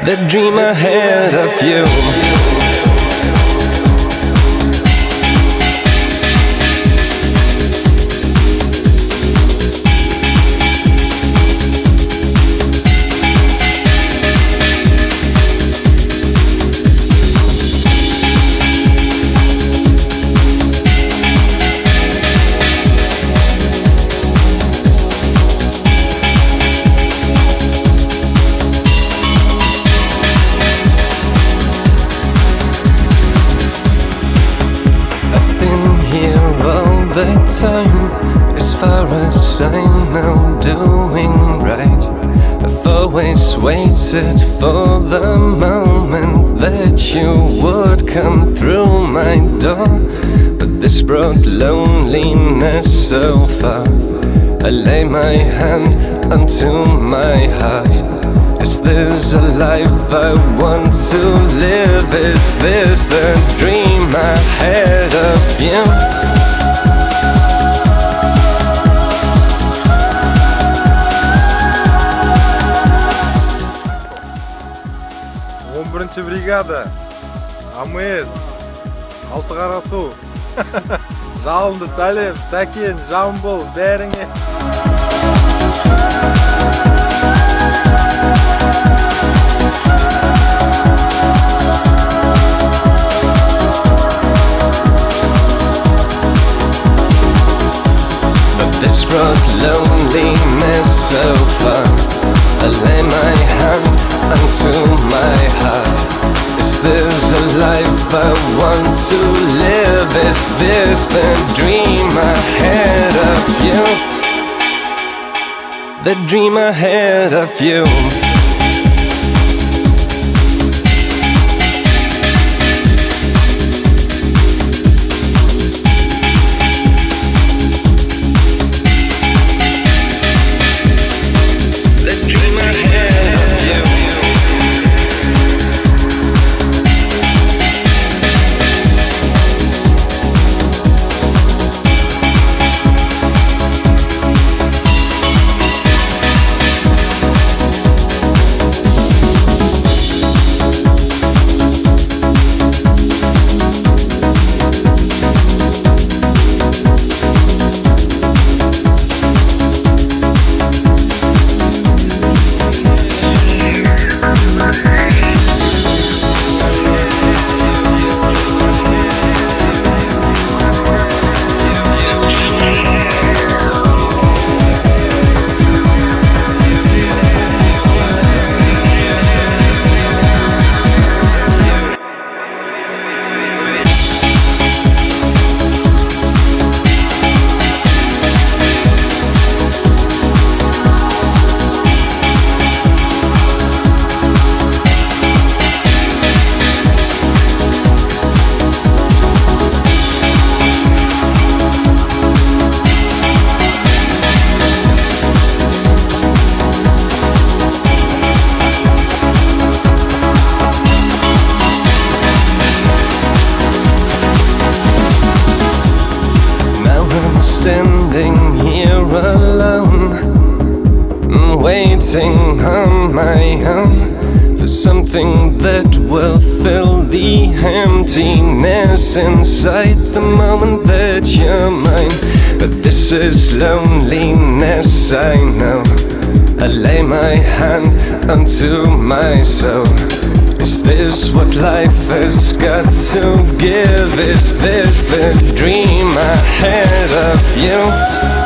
the dream ahead of you. The time, as far as I know, doing right. I've always waited for the moment that you would come through my door, but this brought loneliness so far. I lay my hand onto my heart. Is this a life I want to live? Is this the dream ahead of you? Birinchi brigada, АМС, Алты Қара су. Жалынды сәлем, Сәкен, Жамбыл, бәріңе. But this brought loneliness so far. I lay my hand onto my heart. Is this a life I want to live? Is this the dream ahead of you? The dream ahead of you. Standing here alone, waiting on my own for something that will fill the emptiness inside the moment that you're mine. But this is loneliness, I know. I lay my hand onto my soul. Is this what life has got to give? Is this the dream ahead of you?